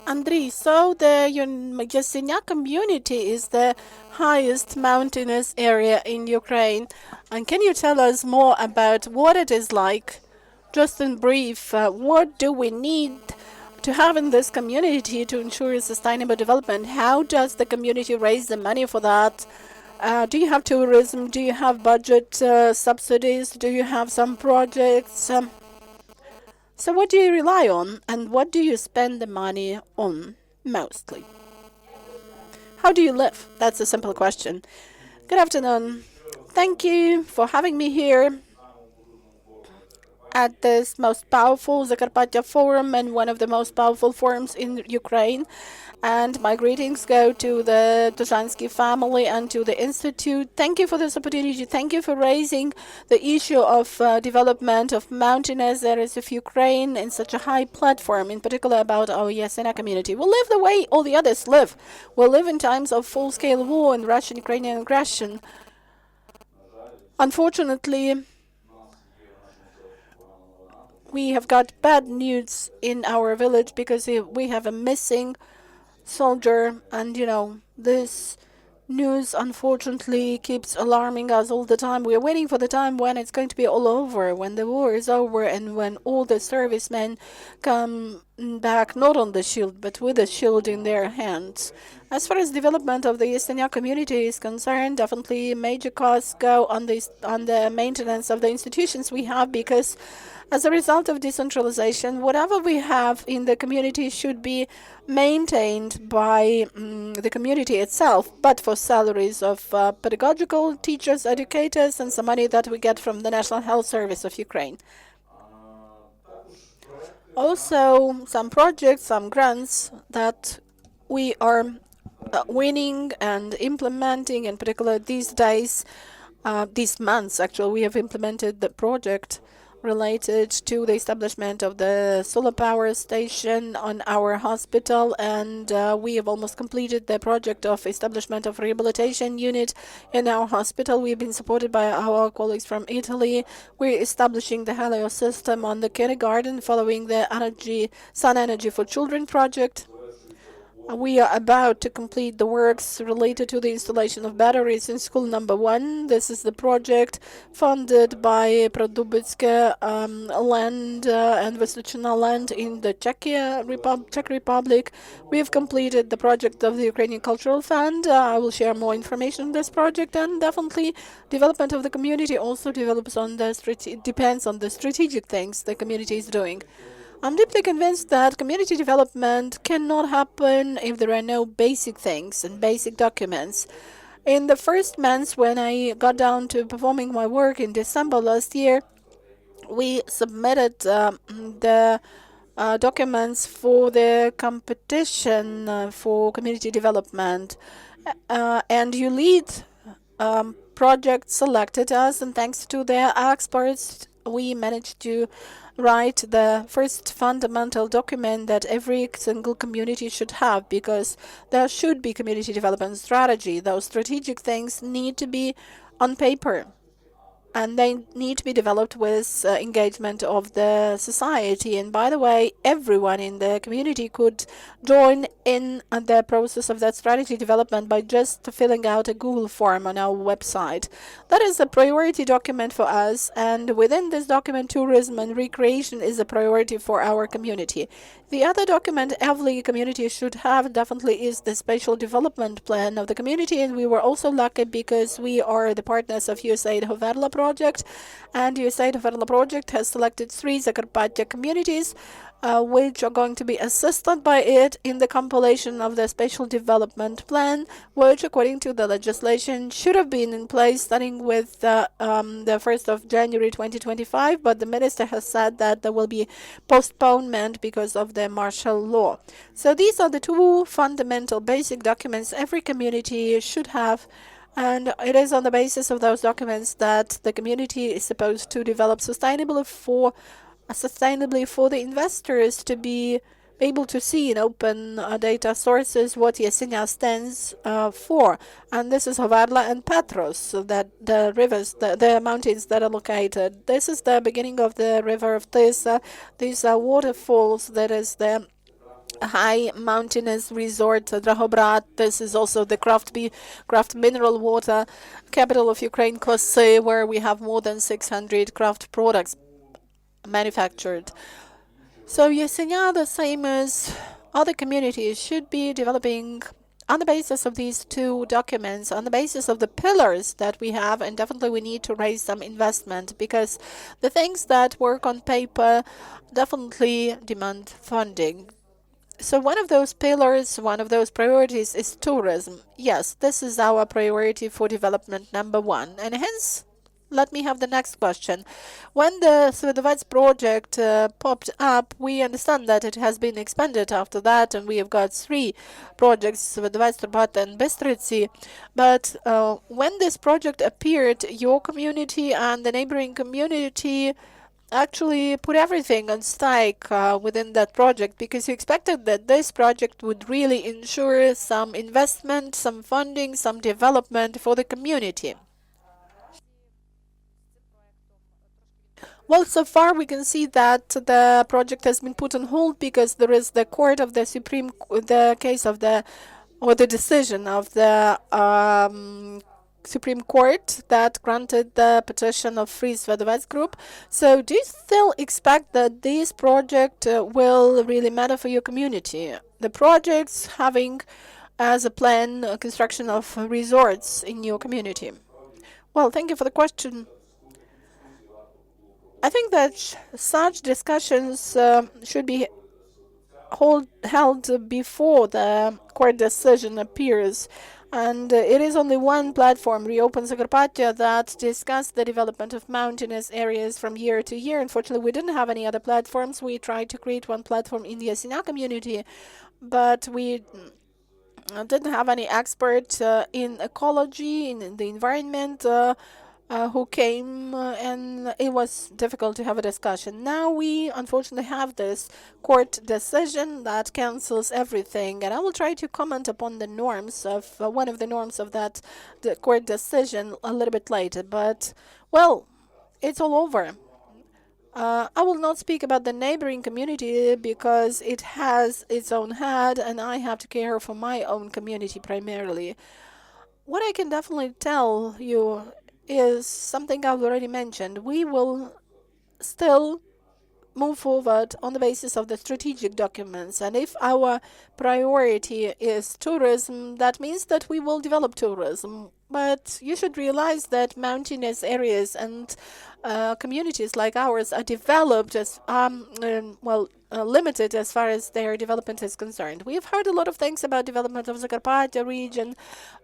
Andriy, so the Yasinya community is the highest mountainous area in Ukraine. And can you tell us more about what it is like? Just in brief, what do we need to have in this community to ensure sustainable development? How does the community raise the money for that? Do you have tourism? Do you have budget subsidies? Do you have some projects? So what do you rely on, and what do you spend the money on mostly? How do you live? That's a simple question. Good afternoon. Thank you for having me here at this most powerful Zakarpattia forum and one of the most powerful forums in Ukraine. And my greetings go to the Dushansky family and to the Institute. Thank you for this opportunity. Thank you for raising the issue of development of mountainous areas of Ukraine in such a high platform, in particular about our Yasinya community. We live the way all the others live. We live in times of full-scale war and Russian-Ukrainian aggression. Unfortunately, we have got bad news in our village because we have a missing soldier, and this news unfortunately keeps alarming us all the time. We are waiting for the time when it's going to be all over, when the war is over, and when all the servicemen come back not on the shield but with a shield in their hands. As far as development of the Yasinya community is concerned, definitely major costs go on the maintenance of the institutions we have, because as a result of decentralization, whatever we have in the community should be maintained by the community itself, but for salaries of pedagogical teachers, educators, and some money that we get from the National Health Service of Ukraine. Also, some projects, some grants that we are winning and implementing, in particular these days, these months actually, we have implemented the project related to the establishment of the solar power station on our hospital, and we have almost completed the project of establishment of rehabilitation unit in our hospital. We've been supported by our colleagues from Italy. We're establishing the Helios system on the kindergarten following the Sun Energy for Children project. We are about to complete the works related to the installation of batteries in school number 1. This is the project funded by Produbitske land and Vysočina land in the Czech Republic. We have completed the project of the Ukrainian Cultural Fund. I will share more information on this project, and definitely development of the community also depends on the strategic things the community is doing. I'm deeply convinced that community development cannot happen if there are no basic things and basic documents. In the first months when I got down to performing my work in December last year, we submitted the documents for the competition for community development. And Yuriy project selected us, and thanks to their experts, we managed to write the first fundamental document that every single community should have, because there should be community development strategy. Those strategic things need to be on paper, and they need to be developed with engagement of the society. And by the way, everyone in the community could join in the process of that strategy development by just filling out a Google form on our website. That is a priority document for us, and within this document, tourism and recreation is a priority for our community. The other document every community should have definitely is the spatial development plan of the community, and we were also lucky because we are the partners of USAID Hoverla project, and USAID Hoverla project has selected 3 Zakarpattia communities which are going to be assisted by it in the compilation of the spatial development plan, which according to the legislation should have been in place starting with the 1st of January 2025, but the minister has said that there will be postponement because of the martial law. So these are the 2 fundamental basic documents every community should have, and it is on the basis of those documents that the community is supposed to develop sustainably for the investors to be able to see in open data sources what Yasinya stands for. And this is Hoverla and Petro, so that the rivers, the mountains that are located. This is the beginning of the river of Tisa. These are waterfalls. That is the high mountainous resort, Dragobrat. This is also the craft mineral water capital of Ukraine, Kosy, where we have more than 600 craft products manufactured. So Yasinya, the same as other communities, should be developing on the basis of these two documents, on the basis of the pillars that we have, and definitely we need to raise some investment because the things that work on paper definitely demand funding. So one of those pillars, one of those priorities is tourism. Yes, this is our priority for development number one. And hence, let me have the next question. When the Svydovets project popped up, we understand that it has been expanded after that, and we have got three projects, Svydovets, Turbat, and Bystrici. But when this project appeared, your community and the neighboring community actually put everything on stake within that project because you expected that this project would really ensure some investment, some funding, some development for the community. Well, so far we can see that the project has been put on hold because there is the court of the the case of the, or the decision of the Supreme Court that granted the petition of Free Svydovets Group. So do you still expect that this project will really matter for your community? The projects having as a plan construction of resorts in your community. Well, thank you for the question. I think that such discussions should be held before the court decision appears. And it is only one platform, Reopen Zakarpattia, that discussed the development of mountainous areas from year to year. Unfortunately, we didn't have any other platforms. We tried to create one platform in the Yasinya community, but we didn't have any expert in ecology, in the environment, who came, and it was difficult to have a discussion. Now we unfortunately have this court decision that cancels everything, and I will try to comment upon the norms of one of the norms of that the court decision a little bit later. But well, it's all over. I will not speak about the neighboring community because it has its own head, and I have to care for my own community primarily. What I can definitely tell you is something I've already mentioned. We will still move forward on the basis of the strategic documents. And if our priority is tourism, that means that we will develop tourism. But you should realize that mountainous areas and communities like ours are developed as limited as far as their development is concerned. We've heard a lot of things about development of Zakarpattia region.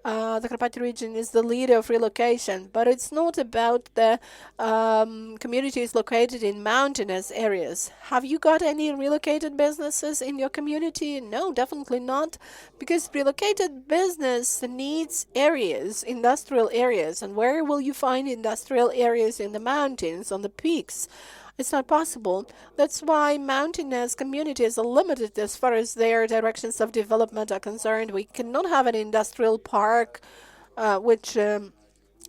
The Zakarpattia region is the leader of relocation, but it's not about the communities located in mountainous areas. Have you got any relocated businesses in your community? No, definitely not, because relocated business needs areas, industrial areas, and where will you find industrial areas in the mountains, on the peaks? It's not possible. That's why mountainous communities are limited as far as their directions of development are concerned. We cannot have an industrial park, which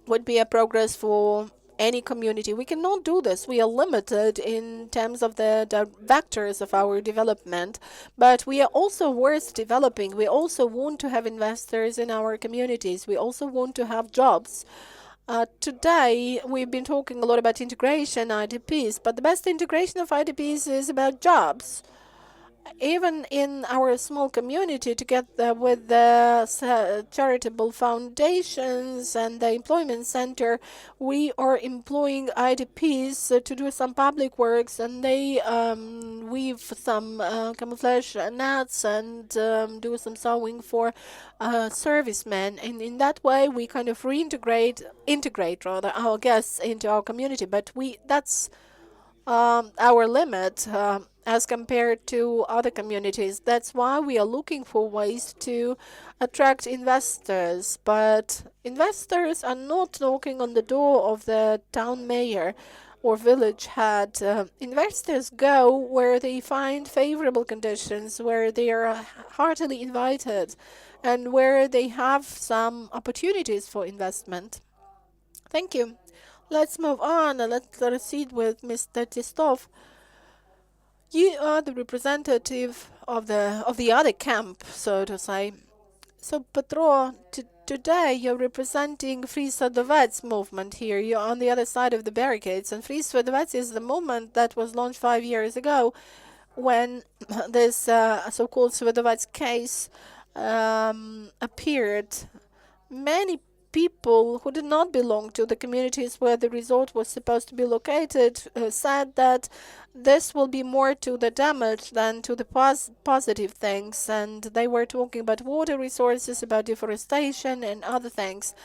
would be a progress for any community. We cannot do this. We are limited in terms of the vectors of our development, but we are also worth developing. We also want to have investors in our communities. We also want to have jobs. Today, we've been talking a lot about integration, IDPs, but the best integration of IDPs is about jobs. Even in our small community, together with the charitable foundations and the employment center, we are employing IDPs to do some public works, and they weave some camouflage nets and do some sewing for servicemen. And in that way, we kind of integrate rather our guests into our community. But that's our limit as compared to other communities. That's why we are looking for ways to attract investors. But investors are not knocking on the door of the town mayor or village head. Investors go where they find favorable conditions, where they are heartily invited, and where they have some opportunities for investment. Thank you. Let's move on and let's proceed with Mr. Testov. You are the representative of the other camp, so to say. So Petro, today you're representing Free Svydovets movement here. You're on the other side of the barricades, and Free Svydovets is the movement that was launched 5 years ago, when this so-called Svydovets case appeared. Many people who did not belong to the communities where the resort was supposed to be located said that this will be more to the damage than to the positive things, and they were talking about water resources, about deforestation and other things.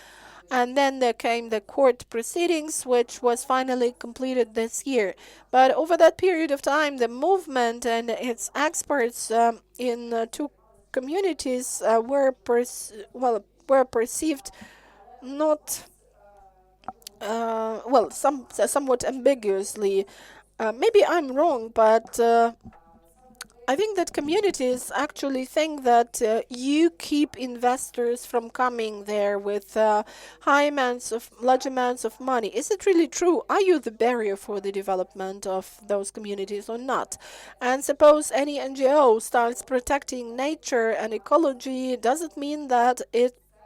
And then there came the court proceedings, which was finally completed this year. But over that period of time, the movement and its experts in two communities were perceived not somewhat ambiguously. Maybe I'm wrong, but I think that communities actually think that you keep investors from coming there with large amounts of money. Is it really true? Are you the barrier for the development of those communities or not? And suppose any NGO starts protecting nature and ecology, does it mean that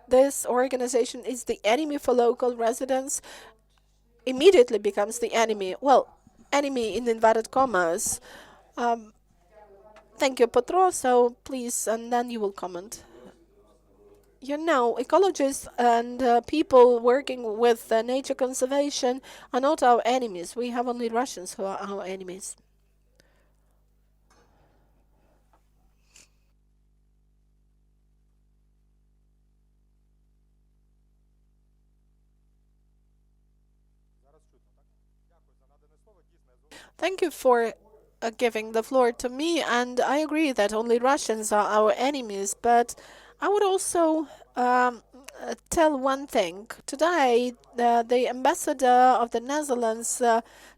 this organization is the enemy for local residents? Immediately becomes the enemy. Well, enemy in inverted commas. Thank you, Petro. So please, and then you will comment. Ecologists and people working with nature conservation are not our enemies. We have only Russians who are our enemies. Thank you for giving the floor to me, and I agree that only Russians are our enemies, but I would also tell one thing. Today, the ambassador of the Netherlands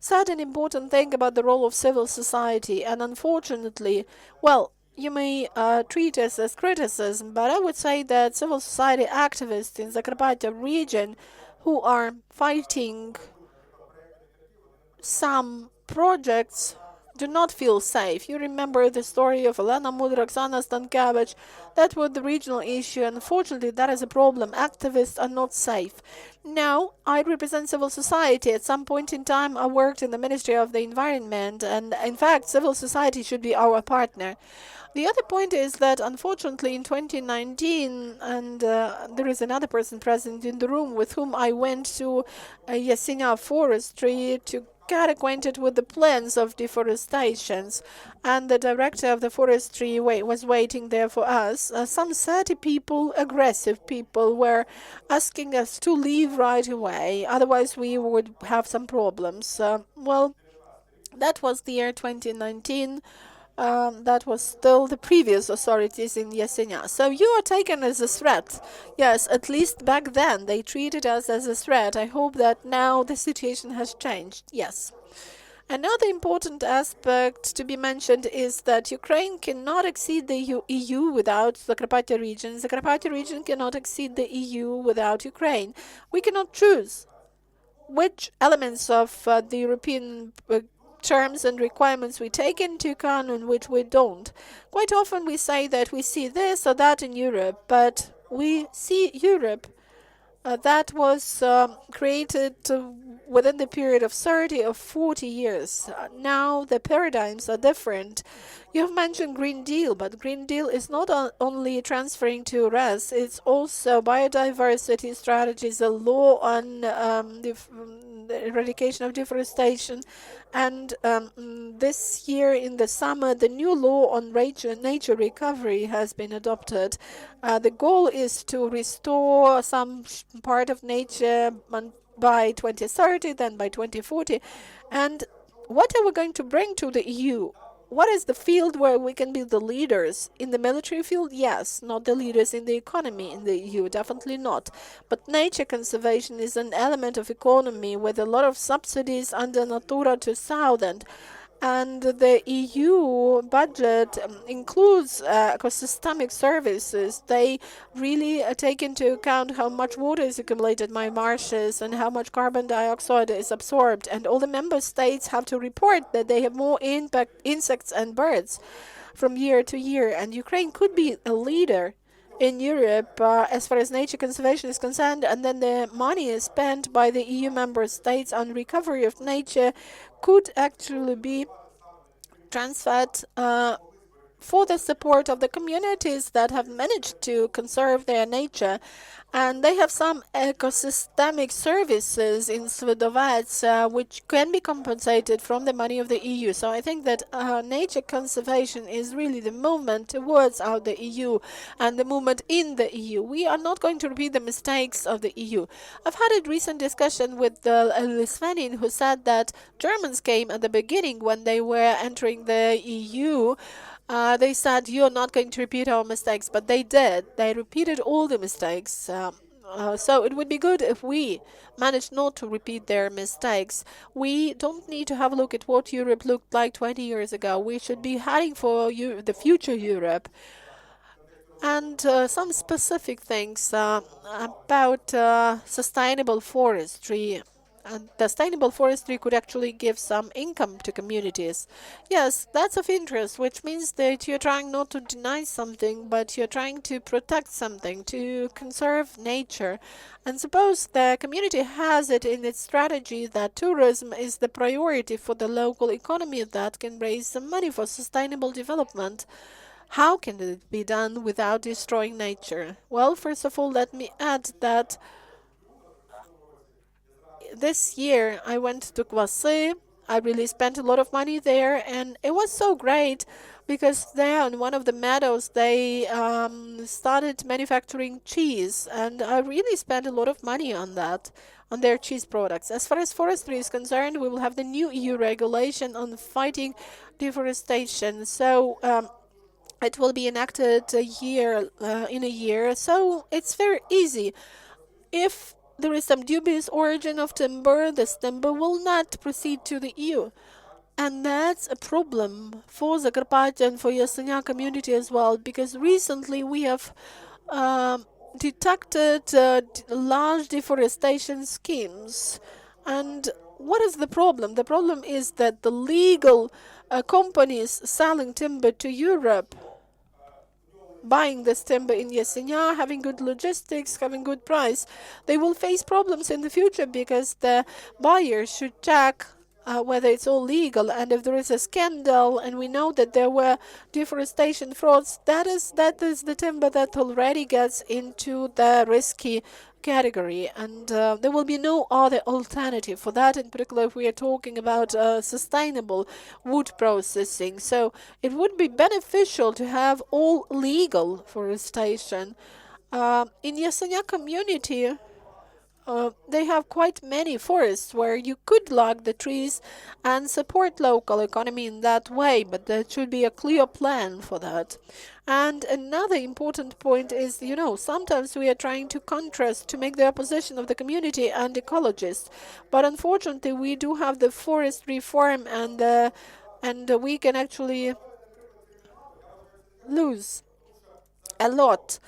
said an important thing about the role of civil society, and unfortunately, well, you may treat this as criticism, but I would say that civil society activists in Zakarpattia region who are fighting some projects do not feel safe. You remember the story of Elena Mudra, Oksana Stankevich. That was the regional issue. Unfortunately, that is a problem. Activists are not safe. Now, I represent civil society. At some point in time, I worked in the Ministry of the Environment, and in fact, civil society should be our partner. The other point is that, unfortunately, in 2019, and there is another person present in the room with whom I went to Yasinya forestry to get acquainted with the plans of deforestations, and the director of the forestry was waiting there for us. Some 30 people, aggressive people, were asking us to leave right away, otherwise we would have some problems. Well, that was the year 2019. That was still the previous authorities in Yasinya. So you are taken as a threat. Yes, at least back then they treated us as a threat. I hope that now the situation has changed. Yes. Another important aspect to be mentioned is that Ukraine cannot exceed the EU without the Zakarpattia region. The Zakarpattia region cannot exceed the EU without Ukraine. We cannot choose which elements of the European terms and requirements we take into account and which we don't. Quite often we say that we see this or that in Europe, but we see Europe that was created within the period of 30 or 40 years. Now the paradigms are different. You have mentioned Green Deal, but Green Deal is not only transferring to RES, it's also biodiversity strategies, a law on the eradication of deforestation, and this year in the summer the new law on nature recovery has been adopted. The goal is to restore some part of nature by 2030, then by 2040. And what are we going to bring to the EU? What is the field where we can be the leaders? In the military field, yes. Not the leaders in the economy in the EU, definitely not. But nature conservation is an element of economy with a lot of subsidies under Natura 2000. And the EU budget includes ecosystemic services. They really take into account how much water is accumulated by marshes and how much carbon dioxide is absorbed. And all the member states have to report that they have more insects and birds from year to year. And Ukraine could be a leader in Europe as far as nature conservation is concerned, and then the money is spent by the EU member states on recovery of nature could actually be transferred for the support of the communities that have managed to conserve their nature. And they have some ecosystemic services in Svydovets which can be compensated from the money of the EU. So I think that nature conservation is really the movement towards the EU and the movement in the EU. We are not going to repeat the mistakes of the EU. I've had a recent discussion with Lithuanian who said that Germans came at the beginning when they were entering the EU. They said, you're not going to repeat our mistakes, but they did. They repeated all the mistakes. So it would be good if we manage not to repeat their mistakes. We don't need to have a look at what Europe looked like 20 years ago. We should be heading for the future Europe. And some specific things about sustainable forestry. And sustainable forestry could actually give some income to communities. Yes, that's of interest, which means that you're trying not to deny something, but you're trying to protect something, to conserve nature. And suppose the community has it in its strategy that tourism is the priority for the local economy that can raise some money for sustainable development. How can it be done without destroying nature? Well, first of all, let me add that this year I went to Kvasy. I really spent a lot of money there, and it was so great because there on one of the meadows they started manufacturing cheese, and I really spent a lot of money on that, on their cheese products. As far as forestry is concerned, we will have the new EU regulation on fighting deforestation. So it will be enacted in a year, so it's very easy. If there is some dubious origin of timber, this timber will not proceed to the EU. And that's a problem for Zakarpattia and for Yasinya community as well, because recently we have detected large deforestation schemes. And what is the problem? The problem is that the legal companies selling timber to Europe, buying this timber in Yasinya, having good logistics, having good price, they will face problems in the future because the buyers should check whether it's all legal, and if there is a scandal and we know that there were deforestation frauds, that is the timber that already gets into the risky category, and there will be no other alternative for that. In particular, if we are talking about sustainable wood processing, so it would be beneficial to have all legal forestation. In Yasinya community, they have quite many forests where you could log the trees and support local economy in that way, but there should be a clear plan for that. And another important point is, sometimes we are trying to contrast to make the opposition of the community and ecologists, but unfortunately we do have the forest reform, and we can actually lose a lot.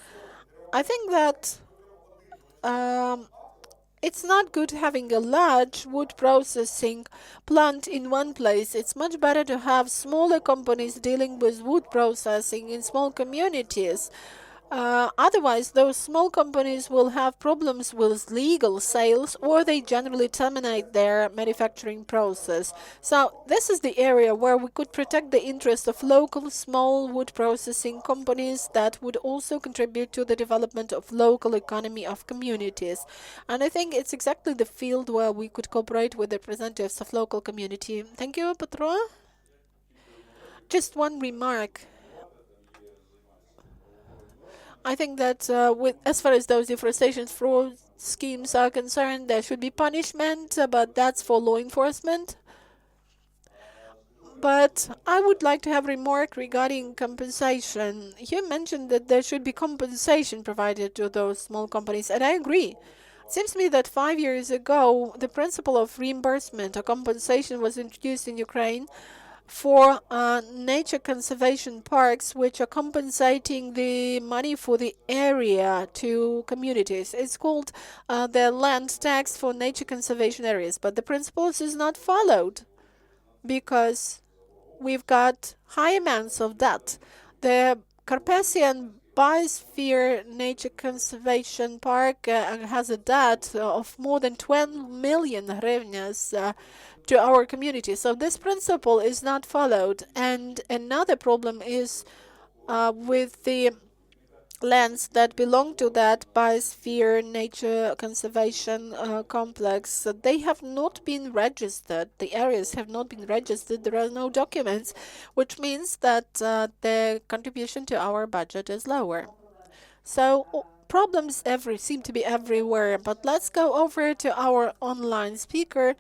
I think that it's not good having a large wood processing plant in one place. It's much better to have smaller companies dealing with wood processing in small communities. Otherwise, those small companies will have problems with legal sales, or they generally terminate their manufacturing process. So this is the area where we could protect the interests of local small wood processing companies that would also contribute to the development of local economy of communities. And I think it's exactly the field where we could cooperate with representatives of local community. Thank you, Petro. Just one remark. I think that as far as those deforestation fraud schemes are concerned, there should be punishment, but that's for law enforcement. But I would like to have a remark regarding compensation. You mentioned that there should be compensation provided to those small companies, and I agree. It seems to me that 5 years ago, the principle of reimbursement or compensation was introduced in Ukraine for nature conservation parks, which are compensating the money for the area to communities. It's called the land tax for nature conservation areas, but the principles is not followed because we've got high amounts of debt. The Carpathian Biosphere Nature Conservation Park has a debt of more than 12 million hryvnias to our community. So this principle is not followed. And another problem is with the lands that belong to that biosphere nature conservation complex. They have not been registered. The areas have not been registered. There are no documents, which means that the contribution to our budget is lower. So problems seem to be everywhere. But let's go over to our online speaker,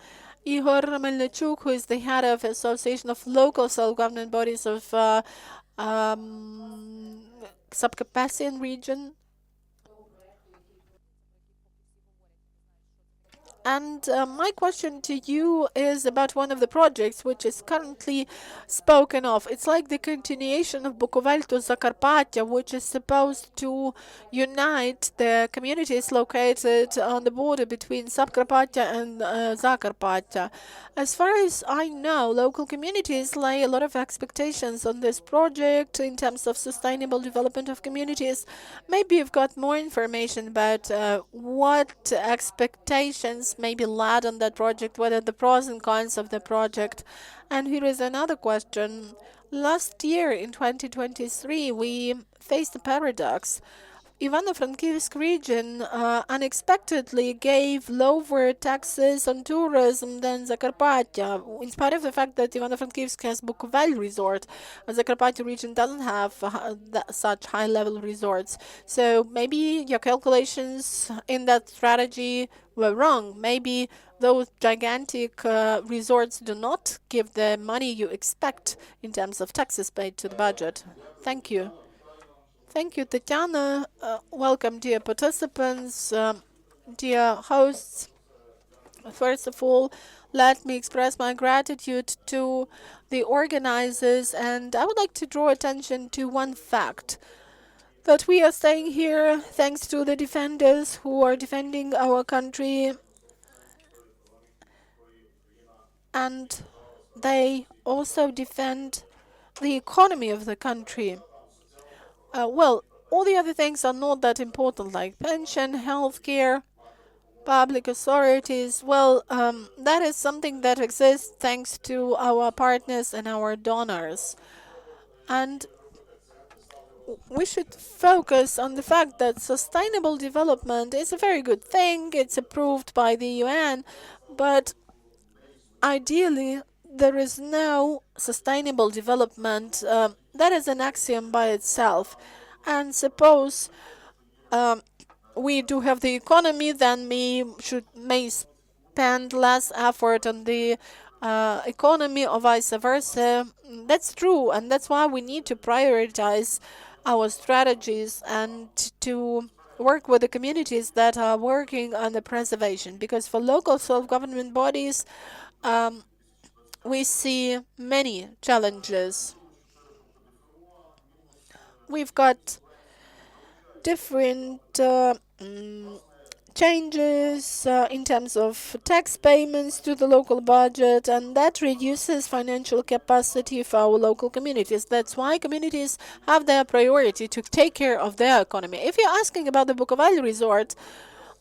Ihor Melnychuk, who is the head of Association of Local Self-Government Bodies of Zakarpattian region. And my question to you is about one of the projects which is currently spoken of. It's like the continuation of Bukovel to Zakarpattia, which is supposed to unite the communities located on the border between Zakarpattia and Zakarpattia. As far as I know, local communities lay a lot of expectations on this project in terms of sustainable development of communities. Maybe you've got more information about what expectations may be led on that project, what are the pros and cons of the project. And here is another question. Last year in 2023, we faced a paradox. Ivano-Frankivsk region unexpectedly gave lower taxes on tourism than Zakarpattia, in spite of the fact that Ivano-Frankivsk has Bukovel resort. Zakarpattia region doesn't have such high-level resorts. So maybe your calculations in that strategy were wrong. Maybe those gigantic resorts do not give the money you expect in terms of taxes paid to the budget. Thank you. Thank you, Tetyana. Welcome, dear participants, dear hosts. First of all, let me express my gratitude to the organizers, and I would like to draw attention to one fact. That we are staying here thanks to the defenders who are defending our country, and they also defend the economy of the country. Well, all the other things are not that important, like pension, healthcare, public authorities. Well, that is something that exists thanks to our partners and our donors. And we should focus on the fact that sustainable development is a very good thing. It's approved by the UN, but ideally, there is no sustainable development. That is an axiom by itself. And suppose we do have the economy, then we may spend less effort on the economy or vice versa. That's true, and that's why we need to prioritize our strategies and to work with the communities that are working on the preservation. Because for local self-government bodies, we see many challenges. We've got different changes in terms of tax payments to the local budget, and that reduces financial capacity for our local communities. That's why communities have their priority to take care of their economy. If you're asking about the Bukovel resort,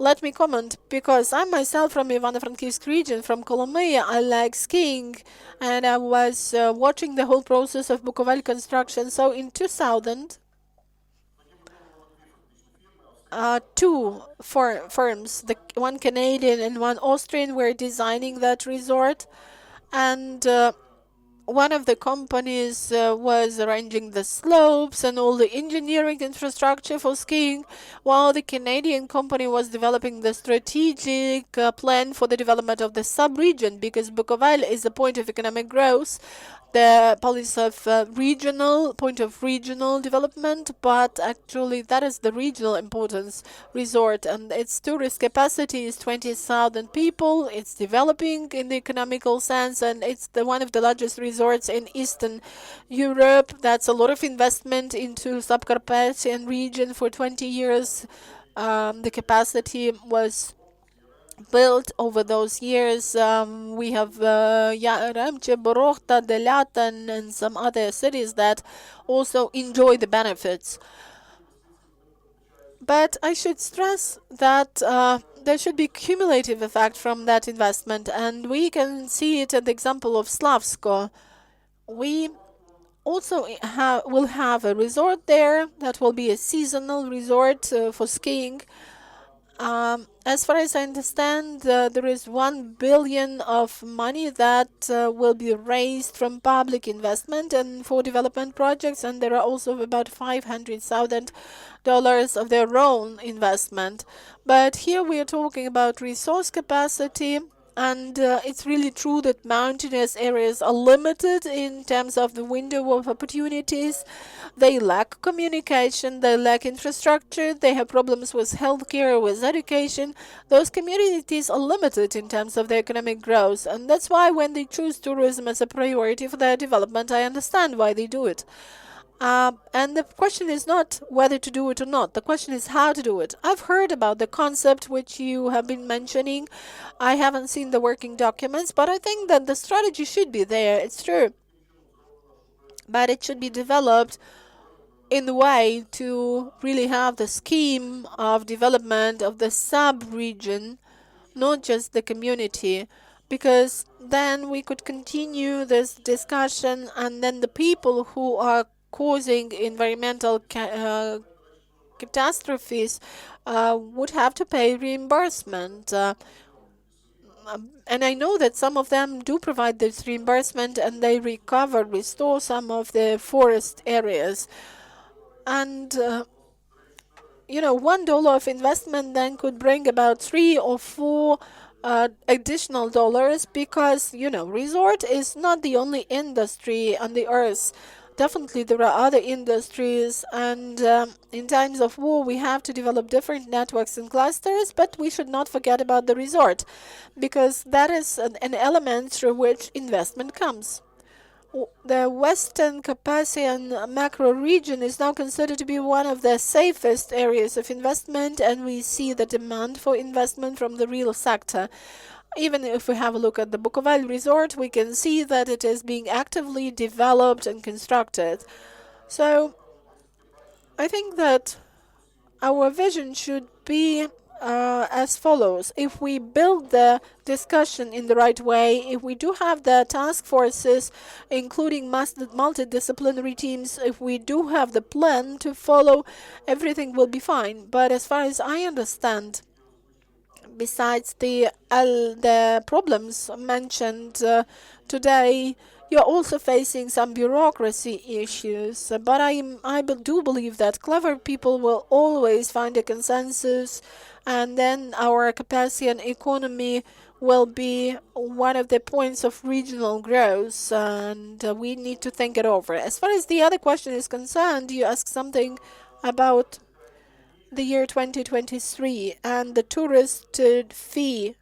let me comment, because I'm myself from Ivano-Frankivsk region, from Kolomyia. I like skiing, and I was watching the whole process of Bukovel construction. So in 2000, two firms, one Canadian and one Austrian, were designing that resort, and one of the companies was arranging the slopes and all the engineering infrastructure for skiing, while the Canadian company was developing the strategic plan for the development of the sub-region, because Bukovel is a point of economic growth. the policy of regional point of regional development, but actually that is the regional importance resort, and its tourist capacity is 20,000 people. It's developing in the economical sense, and it's the one of the largest resorts in Eastern Europe. That's a lot of investment into Zakarpattian region for 20 years. The capacity was built over those years. We have Yaremche, Borochta, Delyatan, and some other cities that also enjoy the benefits. But I should stress that there should be cumulative effect from that investment, and we can see it at the example of Slavsko. We also will have a resort there that will be a seasonal resort for skiing. As far as I understand, there is 1 billion of money that will be raised from public investment and for development projects, and there are also about $500,000 of their own investment. But here we are talking about resource capacity. And it's really true that mountainous areas are limited in terms of the window of opportunities. They lack communication, they lack infrastructure, they have problems with healthcare, with education. Those communities are limited in terms of their economic growth. And that's why when they choose tourism as a priority for their development, I understand why they do it. And the question is not whether to do it or not. The question is how to do it. I've heard about the concept which you have been mentioning. I haven't seen the working documents, but I think that the strategy should be there. It's true. But it should be developed in the way to really have the scheme of development of the sub-region, not just the community, because then we could continue this discussion, and then the people who are causing environmental catastrophes would have to pay reimbursement. And I know that some of them do provide this reimbursement, and they restore some of the forest areas. And $1 of investment then could bring about 3 or 4 additional dollars, because resort is not the only industry on the earth. Definitely there are other industries, and in times of war we have to develop different networks and clusters, but we should not forget about the resort, because that is an element through which investment comes. The Western Carpathian macro region is now considered to be one of the safest areas of investment, and we see the demand for investment from the real sector. Even if we have a look at the Bukovel resort, we can see that it is being actively developed and constructed. So I think that our vision should be as follows. If we build the discussion in the right way, if we do have the task forces, including multidisciplinary teams, if we do have the plan to follow, everything will be fine. But as far as I understand, besides the problems mentioned today, you're also facing some bureaucracy issues. But I do believe that clever people will always find a consensus, and then our Carpathian economy will be one of the points of regional growth, and we need to think it over. As far as the other question is concerned, you asked something about the year 2023 and the tourist fee.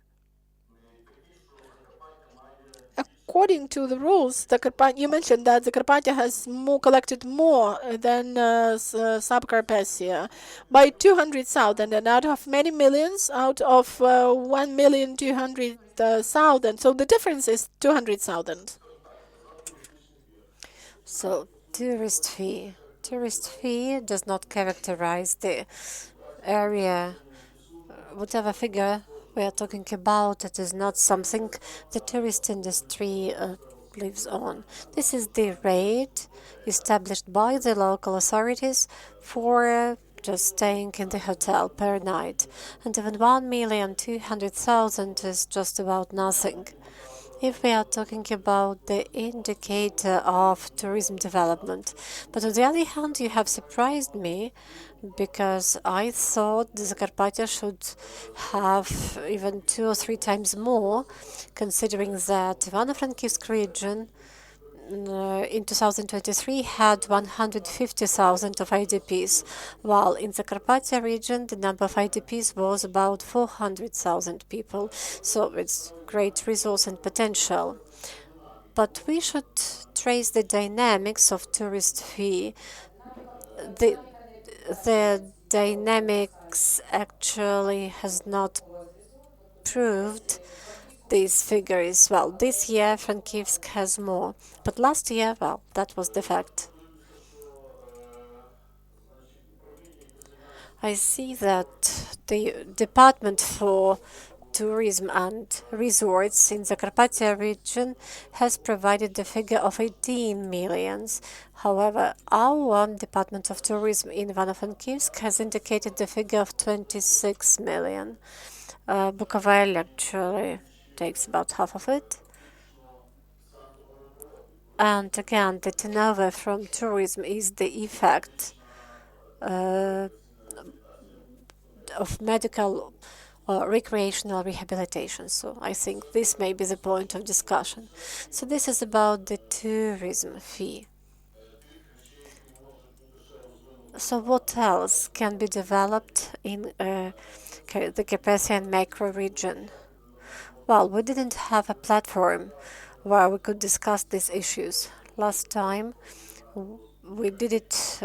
According to the rules, you mentioned that Zakarpattia has collected more than Zakarpattia by 200,000, and out of many millions, out of 1,200,000. So the difference is 200,000. So tourist fee does not characterize the area. Whatever figure we are talking about, it is not something the tourist industry lives on. This is the rate established by the local authorities for just staying in the hotel per night. And even 1,200,000 is just about nothing. If we are talking about the indicator of tourism development. But on the other hand, you have surprised me, because I thought the Zakarpattia should have even 2 or 3 times more, considering that Ivano-Frankivsk region in 2023 had 150,000 of IDPs, while in the Zakarpattia region the number of IDPs was about 400,000 people. So it's great resource and potential. But we should trace the dynamics of tourist fee. The, the dynamics actually has not proved these figures. Well, this year Frankivsk has more, but last year, well, that was the fact. I see that the Department for Tourism and Resorts in the Zakarpattia region has provided the figure of 18 millions. However, our Department of Tourism in Ivano-Frankivsk has indicated the figure of 26 million. Bukovel actually takes about half of it. And again, the turnover from tourism is the effect of medical or recreational rehabilitation. So I think this may be the point of discussion. So this is about the tourism fee. So what else can be developed in the Carpathian macro region? Well, we didn't have a platform where we could discuss these issues. Last time we did it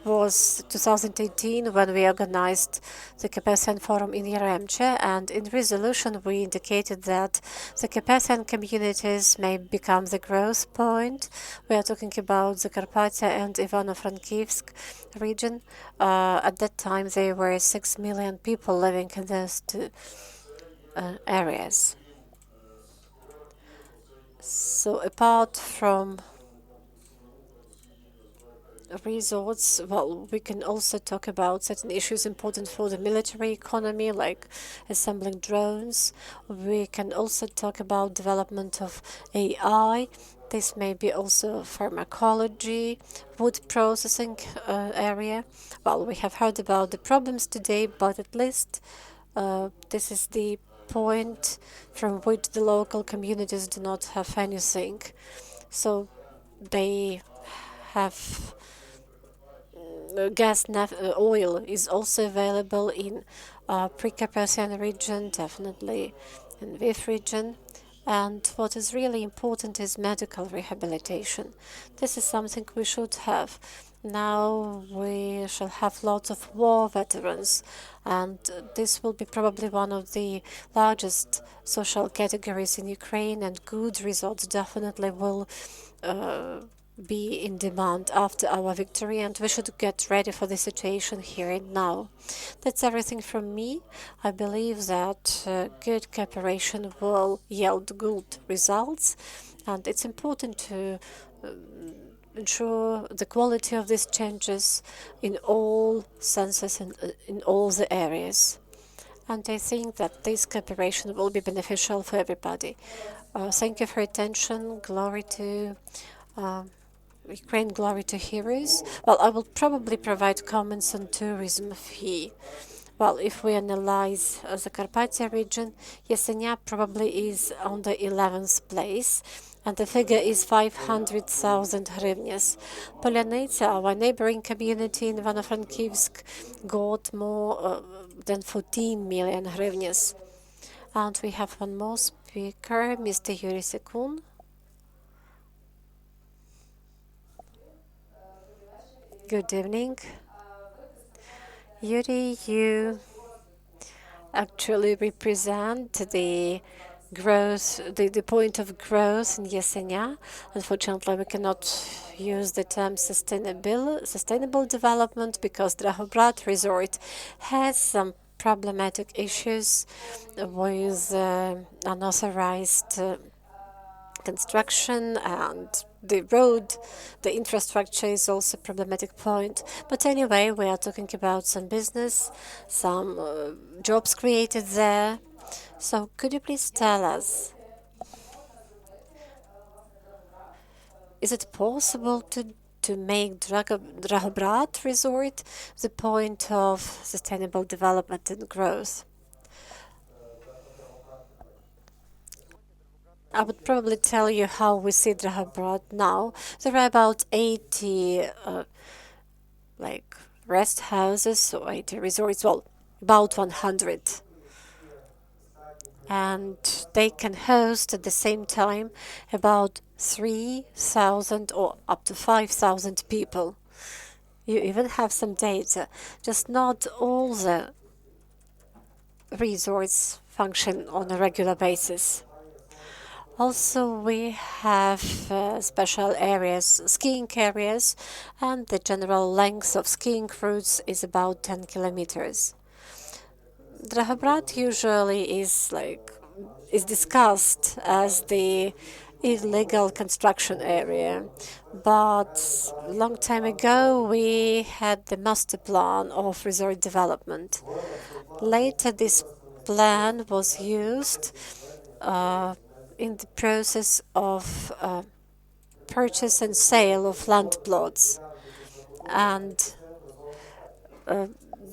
was 2018 when we organized the Carpathian Forum in Yaremche, and in resolution we indicated that the Carpathian communities may become the growth point. We are talking about the Zakarpattia and Ivano-Frankivsk region. At that time there were 6 million people living in those two areas. So apart from resorts, well, we can also talk about certain issues important for the military economy, like assembling drones. We can also talk about development of AI. This may be also pharmacology, wood processing area. Well, we have heard about the problems today, but at least this is the point from which the local communities do not have anything. So they have oil is also available in Prykarpattian region, definitely in Lviv region. And what is really important is medical rehabilitation. This is something we should have. Now we shall have lots of war veterans, and this will be probably one of the largest social categories in Ukraine, and good results definitely will be in demand after our victory, and we should get ready for the situation here and now. That's everything from me. I believe that good cooperation will yield good results, and it's important to ensure the quality of these changes in all senses and in all the areas. And I think that this cooperation will be beneficial for everybody. Thank you for your attention. Glory to Ukraine, glory to heroes. Well, I will probably provide comments on tourism fee. Well, if we analyze the Zakarpattia region, Yasinya probably is on the 11th place, and the figure is 500,000 hryvnias. Polyanitsa, our neighboring community in Ivano-Frankivsk, got more than 14 million hryvnias. And we have one more speaker, Mr. Yuriy Sikun. Good evening. Yuriy, you actually represent the growth, the point of growth in Yasinya. Unfortunately, we cannot use the term sustainable development because Dragobrat resort has some problematic issues with unauthorized construction, and the road, the infrastructure is also a problematic point. But anyway, we are talking about some business, some jobs created there. So could you please tell us, is it possible to make Dragobrat resort the point of sustainable development and growth? I would probably tell you how we see Dragobrat now. There are about 80 like rest houses or 80 resorts, well, about 100. And they can host at the same time about 3,000 or up to 5,000 people. You even have some data. Just not all the resorts function on a regular basis. Also, we have special areas, skiing areas, and the general length of skiing routes is about 10 kilometers. Dragobrat usually is discussed as the illegal construction area, but a long time ago we had the master plan of resort development. Later, this plan was used in the process of purchase and sale of land plots, and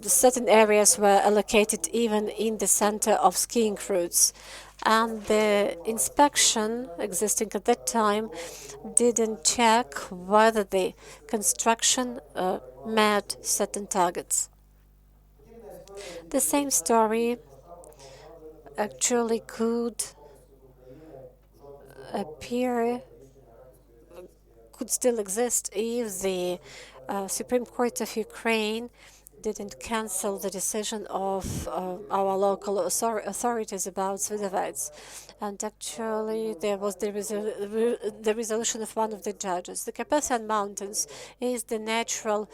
certain areas were allocated even in the center of skiing routes. And the inspection existing at that time didn't check whether the construction met certain targets. The same story actually could appear, could still exist if the Supreme Court of Ukraine didn't cancel the decision of our local authorities about Svydovets. And actually, there was the resolution of one of the judges. The Carpathian Mountains is the natural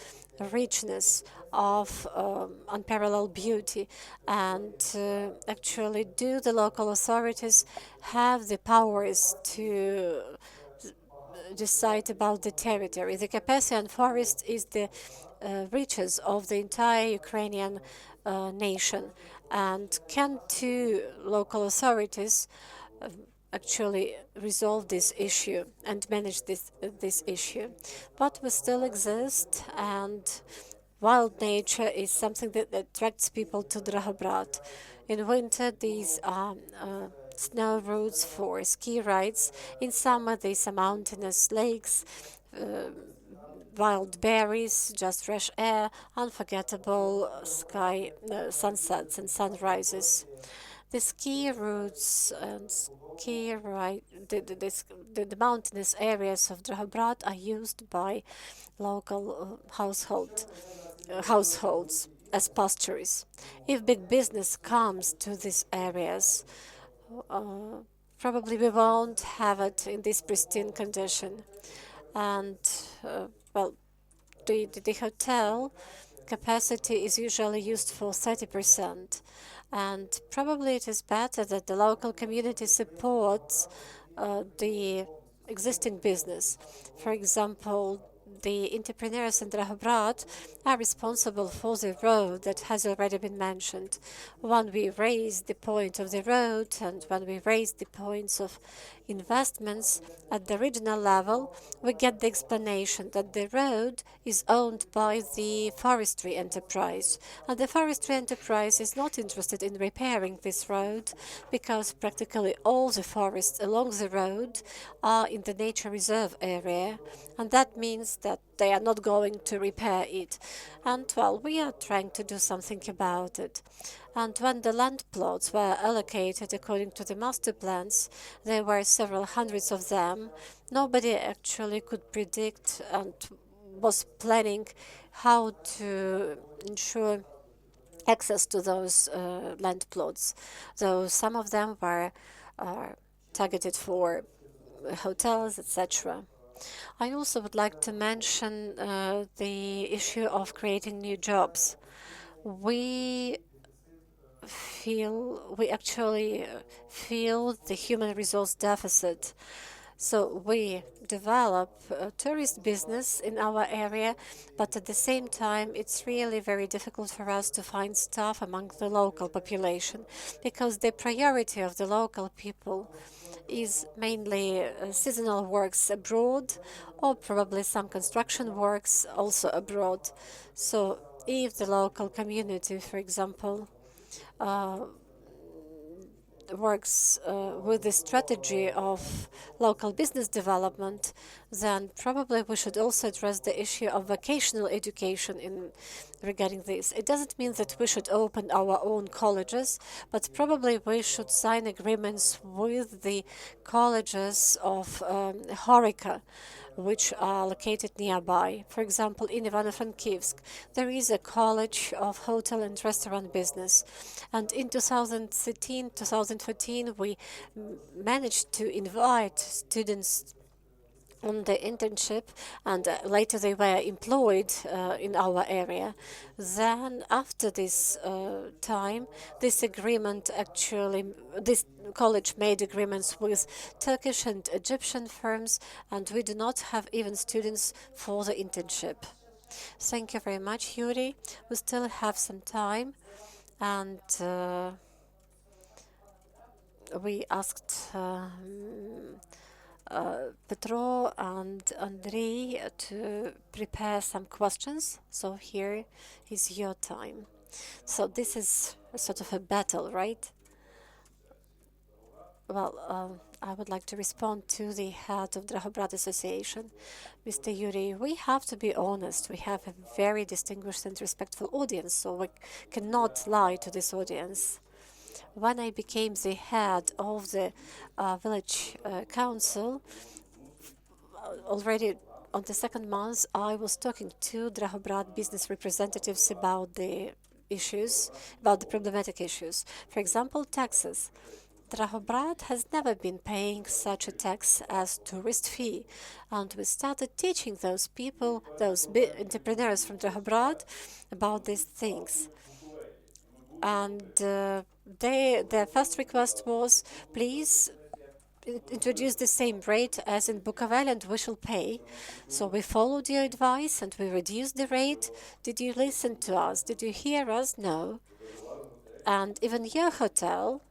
richness of unparalleled beauty. And actually, do the local authorities have the powers to decide about the territory? The Carpathian forest is the riches of the entire Ukrainian nation. And can two local authorities actually resolve this issue and manage this issue? But we still exist, and wild nature is something that attracts people to Dragobrat. In winter, these are snow routes for ski rides. In summer, these are mountainous lakes, wild berries, just fresh air, unforgettable sky sunsets and sunrises. The ski routes and the mountainous areas of Dragobrat are used by local households as pastures. If big business comes to these areas, probably we won't have it in this pristine condition. And well, the hotel capacity is usually used for 30%. And probably it is better that the local community supports the existing business. For example, the entrepreneurs in Dragobrat are responsible for the road that has already been mentioned. When we raise the point of the road and when we raise the points of investments at the regional level, we get the explanation that the road is owned by the forestry enterprise. And the forestry enterprise is not interested in repairing this road because practically all the forests along the road are in the nature reserve area. And that means that they are not going to repair it. And well, we are trying to do something about it. And when the land plots were allocated according to the master plans, there were several hundreds of them. Nobody actually could predict and was planning how to ensure access to those land plots. Though some of them were targeted for hotels, etc. I also would like to mention the issue of creating new jobs. We actually feel the human resource deficit. So we develop a tourist business in our area, but at the same time, it's really very difficult for us to find staff among the local population because the priority of the local people is mainly seasonal works abroad or probably some construction works also abroad. So if the local community, for example, works with the strategy of local business development, then probably we should also address the issue of vocational education in regarding this. It doesn't mean that we should open our own colleges, but probably we should sign agreements with the colleges of HoReCa, which are located nearby. For example, in Ivano-Frankivsk, there is a college of hotel and restaurant business. And in 2013, 2014, we managed to invite students on the internship, and later they were employed in our area. Then after this time, this college made agreements with Turkish and Egyptian firms, and we do not have even students for the internship. Thank you very much, Yuriy. We still have some time, and we asked Petro and Andriy to prepare some questions. So here is your time. So this is a sort of a battle, right? Well, I would like to respond to the head of Dragobrat Association, Mr. Yuriy. We have to be honest. We have a very distinguished and respectful audience, so we cannot lie to this audience. When I became the head of the village council, already on the second month, I was talking to Dragobrat business representatives about the issues, about the problematic issues. For example, taxes. Dragobrat has never been paying such a tax as tourist fee, and we started teaching those people, those entrepreneurs from Dragobrat, about these things. And their first request was, please introduce the same rate as in Bukovel and we shall pay. So we followed your advice and we reduced the rate. Did you listen to us? Did you hear us? No. And even your hotel,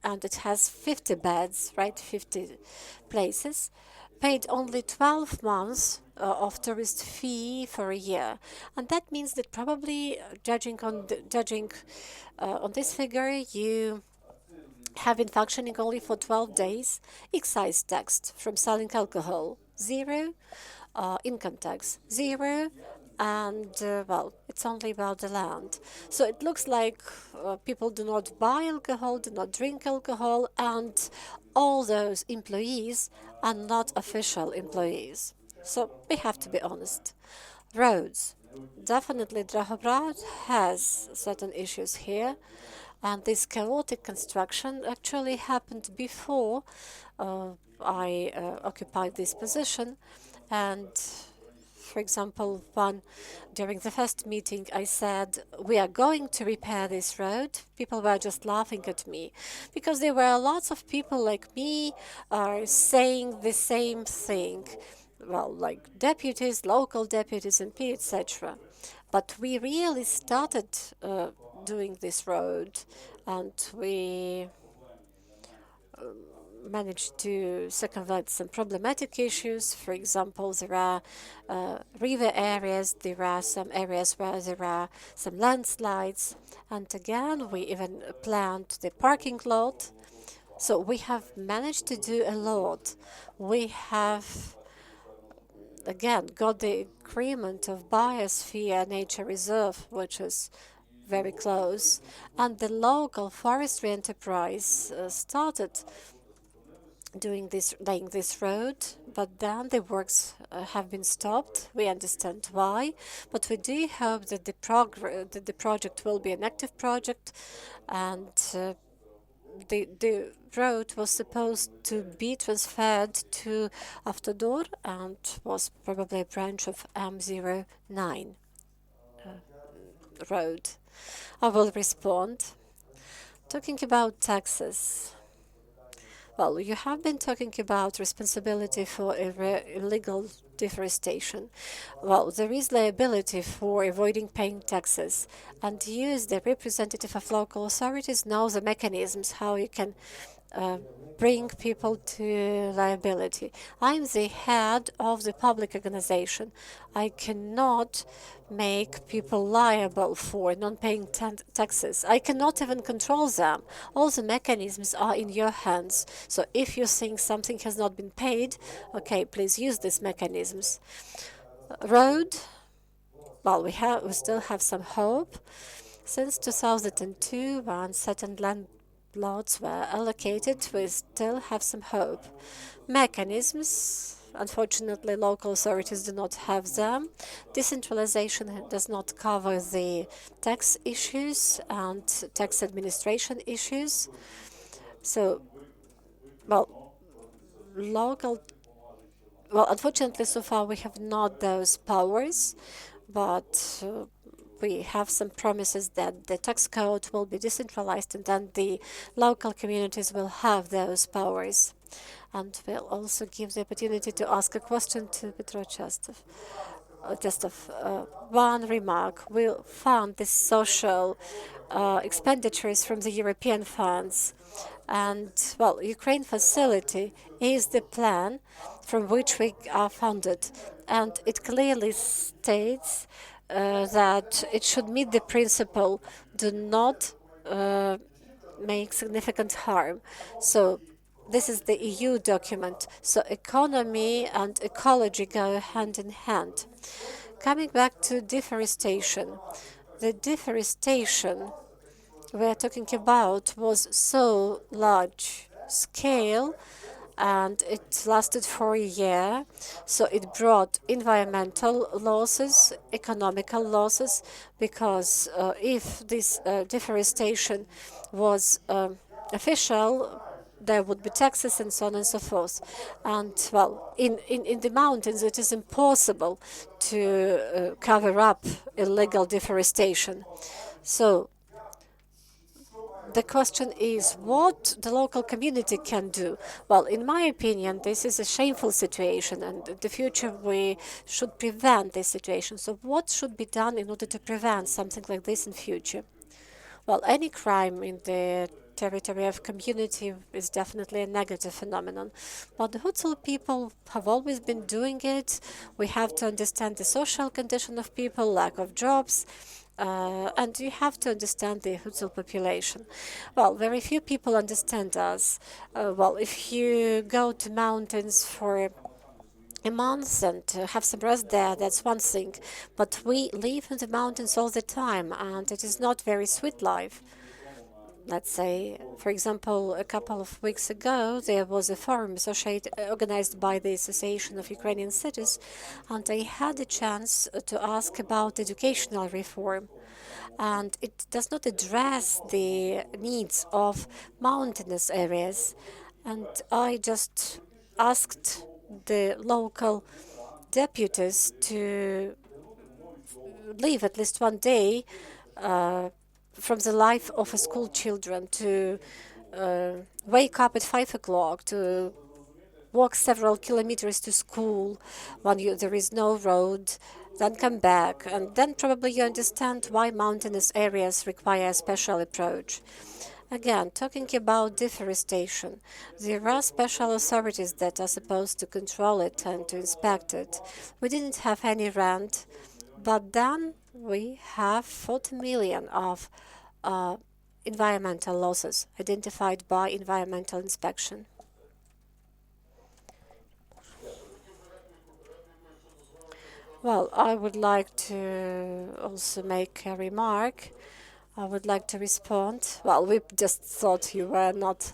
and it has 50 beds, right, 50 places, paid only 12 months of tourist fee for a year. And that means that probably, judging on this figure, you have been functioning only for 12 days. Excise tax from selling alcohol, 0. Income tax, 0. And, well, it's only about the land. So it looks like people do not buy alcohol, do not drink alcohol, and all those employees are not official employees. So we have to be honest. Roads. Definitely Dragobrat has certain issues here, and this chaotic construction actually happened before I occupied this position. And for example, during the first meeting, I said, we are going to repair this road. People were just laughing at me because there were lots of people like me saying the same thing. Well, like deputies, local deputies, MP, etc. But we really started doing this road, and we managed to circumvent some problematic issues. For example, there are river areas, there are some areas where there are some landslides, and again, we even planned the parking lot. So we have managed to do a lot. We have, again, got the agreement of Biosphere Nature Reserve, which is very close, and the local forestry enterprise started laying this road, but then the works have been stopped. We understand why, but we do hope that the project will be an active project, and the road was supposed to be transferred to Avtodor and was probably a branch of M09 road. I will respond. Talking about taxes. Well, you have been talking about responsibility for illegal deforestation. Well, there is liability for avoiding paying taxes, and you, as the representative of local authorities, know the mechanisms how you can bring people to liability. I'm the head of the public organization. I cannot make people liable for non-paying taxes. I cannot even control them. All the mechanisms are in your hands. So if you think something has not been paid, okay, please use these mechanisms. Road, well, we still have some hope. Since 2002, when certain land plots were allocated, we still have some hope. Mechanisms, unfortunately, local authorities do not have them. Decentralization does not cover the tax issues and tax administration issues. So, well, local, well, unfortunately, so far we have not those powers, but we have some promises that the tax code will be decentralized and then the local communities will have those powers. And we'll also give the opportunity to ask a question to Petro Testov. One remark. We'll fund the social expenditures from the European funds. And, well, Ukraine facility is the plan from which we are funded. And it clearly states that it should meet the principle, do not make significant harm. So this is the EU document. So economy and ecology go hand in hand. Coming back to deforestation. The deforestation we're talking about was so large scale and it lasted for a year. So it brought environmental losses, economical losses, because if this deforestation was official, there would be taxes and so on and so forth. And, well, in the mountains, it is impossible to cover up illegal deforestation. So the question is what the local community can do. Well, in my opinion, this is a shameful situation, and in the future we should prevent this situation. So what should be done in order to prevent something like this in future? Well, any crime in the territory of community is definitely a negative phenomenon. But the Hutsal people have always been doing it. We have to understand the social condition of people, lack of jobs, and you have to understand the Hutsal population. Well, very few people understand us. Well, if you go to mountains for a month and have some rest there, that's one thing. But we live in the mountains all the time, and it is not very sweet life. Let's say, for example, a couple of weeks ago, there was a forum organized by the Association of Ukrainian Cities, and I had a chance to ask about educational reform. And it does not address the needs of mountainous areas. And I just asked the local deputies to leave at least one day from the life of a school children, to wake up at 5 o'clock, to walk several kilometers to school when there is no road, then come back. And then probably you understand why mountainous areas require a special approach. Again, talking about deforestation, there are special authorities that are supposed to control it and to inspect it. We didn't have any rent, but then we have 40 million of environmental losses identified by environmental inspection. Well, I would like to also make a remark. I would like to respond. Well, we just thought you were not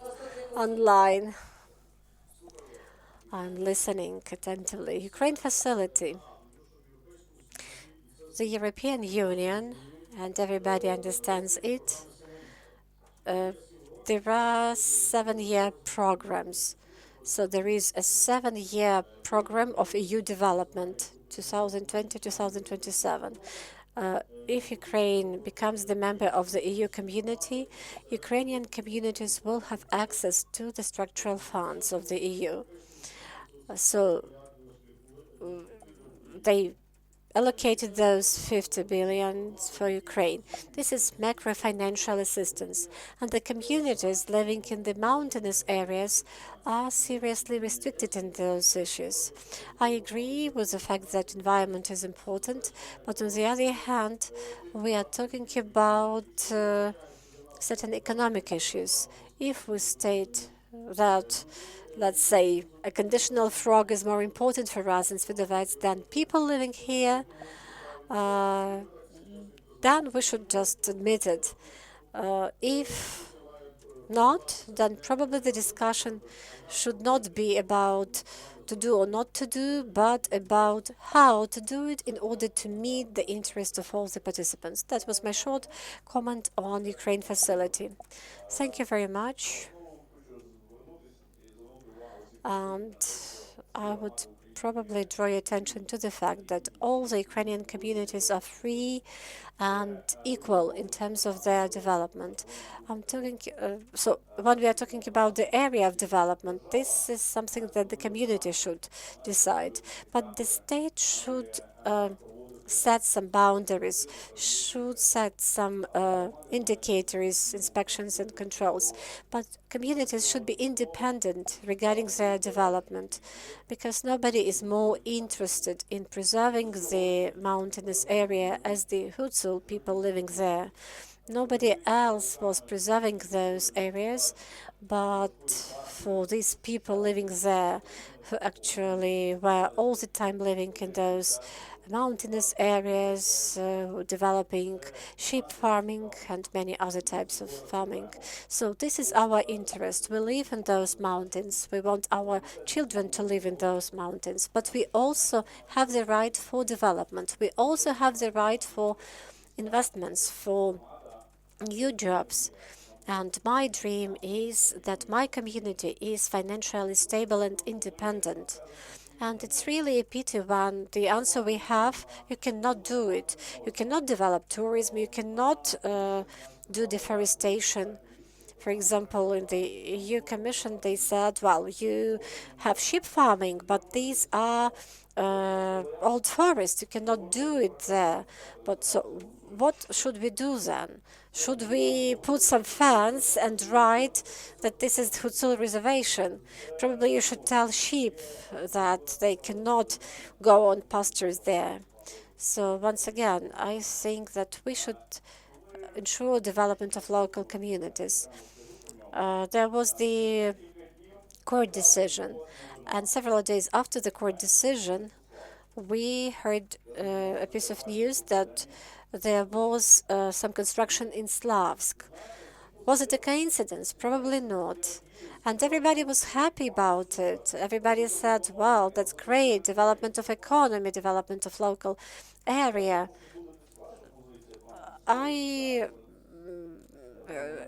online. I'm listening attentively. Ukraine facility. The European Union, and everybody understands it, there are 7-year programs. So there is a 7-year program of EU development, 2020-2027. If Ukraine becomes the member of the EU community, Ukrainian communities will have access to the structural funds of the EU. So they allocated those 50 billion for Ukraine. This is macro-financial assistance, and the communities living in the mountainous areas are seriously restricted in those issues. I agree with the fact that environment is important, but on the other hand, we are talking about certain economic issues. If we state that, let's say, a conditional frog is more important for us in Svydovets than people living here, uh, then we should just admit it. If not, then probably the discussion should not be about to do or not to do, but about how to do it in order to meet the interest of all the participants. That was my short comment on Ukraine facility. Thank you very much. And I would probably draw your attention to the fact that all the Ukrainian communities are free and equal in terms of their development. I'm talking, so when we are talking about the area of development, this is something that the community should decide. But the state should set some boundaries, should set some indicators, inspections, and controls. But communities should be independent regarding their development, because nobody is more interested in preserving the mountainous area as the Hutzul people living there. Nobody else was preserving those areas, but for these people living there who actually were all the time living in those mountainous areas, developing sheep farming and many other types of farming. So this is our interest. We live in those mountains. We want our children to live in those mountains. But we also have the right for development. We also have the right for investments, for new jobs. And my dream is that my community is financially stable and independent. And it's really a pity when the answer we have, you cannot do it. You cannot develop tourism, you cannot do deforestation. For example, in the EU Commission, they said, well, you have sheep farming, but these are old forests. You cannot do it there. But so, what should we do then? Should we put some fence and write that this is Hutzul reservation? Probably you should tell sheep that they cannot go on pastures there. So once again, I think that we should ensure development of local communities. There was the court decision, and several days after the court decision, we heard a piece of news that there was some construction in Slavsk. Was it a coincidence? Probably not. And everybody was happy about it. Everybody said, wow, that's great, development of economy, development of local area. I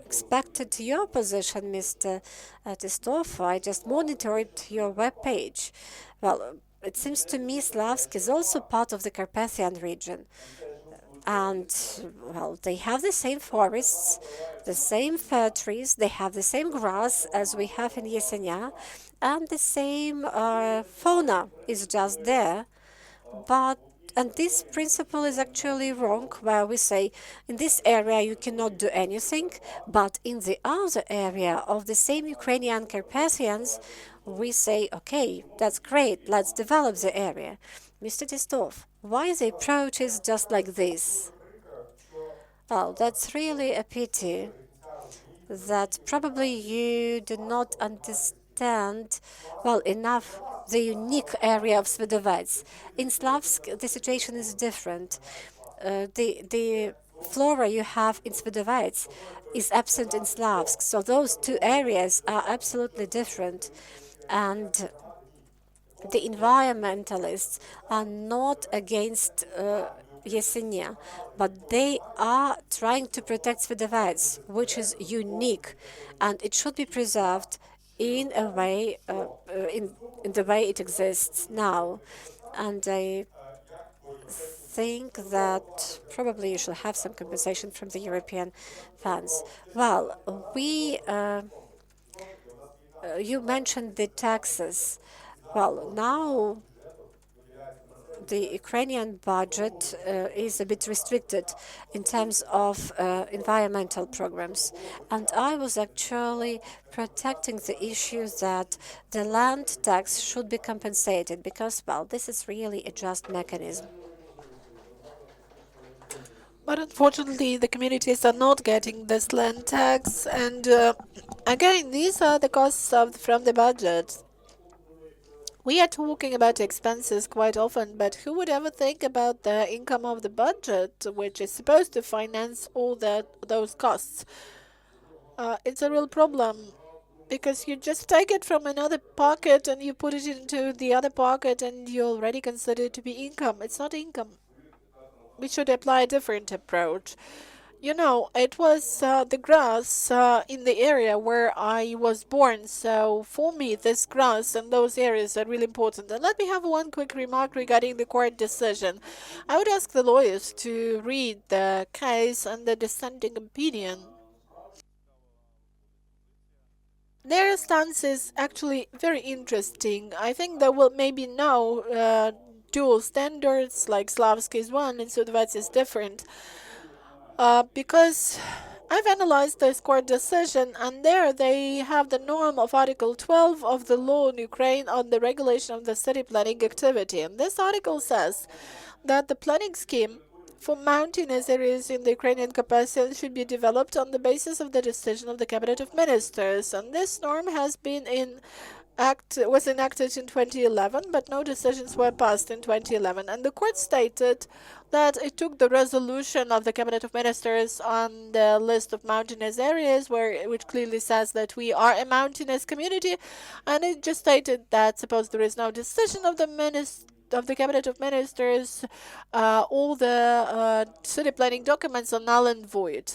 expected your position, Mr. Testov. I just monitored your webpage. Well, it seems to me Slavsk is also part of the Carpathian region. And, well, they have the same forests, the same fir trees, they have the same grass as we have in Yasinya, and the same fauna is just there. And this principle is actually wrong, where we say in this area you cannot do anything, but in the other area of the same Ukrainian Carpathians, we say, okay, that's great, let's develop the area. Mr. Testov, why the approach is just like this? Oh, that's really a pity that probably you do not understand well enough the unique area of Svydovets. In Slavsk, the situation is different. The flora you have in Svydovets is absent in Slavsk, so those two areas are absolutely different. And the environmentalists are not against Yasinya, but they are trying to protect Svydovets, which is unique, and it should be preserved in a way, in the way it exists now. And I think that probably you should have some compensation from the European funds. Well, you mentioned the taxes. Well, now the Ukrainian budget is a bit restricted in terms of environmental programs. And I was actually protecting the issue that the land tax should be compensated because, well, this is really a just mechanism. But unfortunately, the communities are not getting this land tax, and again, these are the costs from the budget. We are talking about expenses quite often, but who would ever think about the income of the budget, which is supposed to finance all those costs? It's a real problem because you just take it from another pocket and you put it into the other pocket, and you already consider it to be income. It's not income. We should apply a different approach. You know, it was the grass in the area where I was born. So for me, this grass and those areas are really important. And let me have one quick remark regarding the court decision. I would ask the lawyers to read the case and the dissenting opinion. Their stance is actually very interesting. I think there will maybe no dual standards like Slavsky's one and Svydovets is different. Because I've analyzed this court decision, and there they have the norm of Article 12 of the law in Ukraine on the regulation of the city planning activity. And this article says that the planning scheme for mountainous areas in the Ukrainian Carpathians should be developed on the basis of the decision of the Cabinet of Ministers. And this norm has been was enacted in 2011, but no decisions were passed in 2011. And the court stated that it took the resolution of the Cabinet of Ministers on the list of mountainous areas, which clearly says that we are a mountainous community, and it just stated that suppose there is no decision of the Cabinet of Ministers, all the city planning documents are null and void.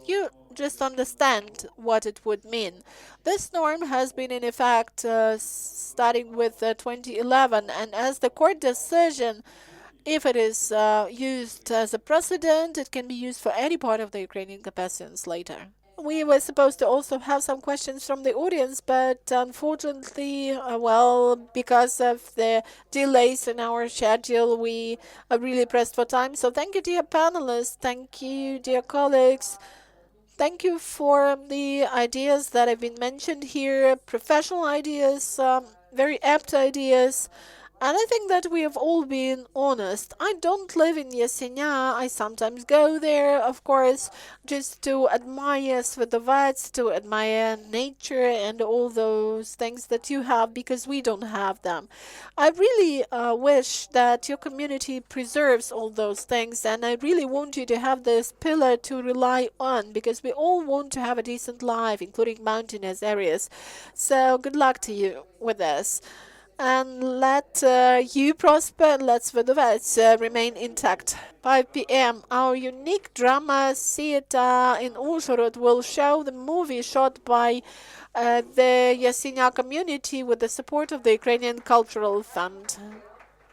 You just understand what it would mean. This norm has been in effect starting with 2011, and as the court decision, if it is used as a precedent, it can be used for any part of the Ukrainian Carpathians later. We were supposed to also have some questions from the audience, but unfortunately, well, because of the delays in our schedule, we are really pressed for time. So thank you, dear panelists. Thank you, dear colleagues. Thank you for the ideas that have been mentioned here, professional ideas, very apt ideas. And I think that we have all been honest. I don't live in Yasinya. I sometimes go there, of course, just to admire Svydovets, to admire nature and all those things that you have, because we don't have them. I really wish that your community preserves all those things, and I really want you to have this pillar to rely on, because we all want to have a decent life, including mountainous areas. So good luck to you with this. And let you prosper, and let Svydovets remain intact. 5 p.m. Our unique drama theater in Užhorod will show the movie shot by the Yasinya community with the support of the Ukrainian Cultural Fund.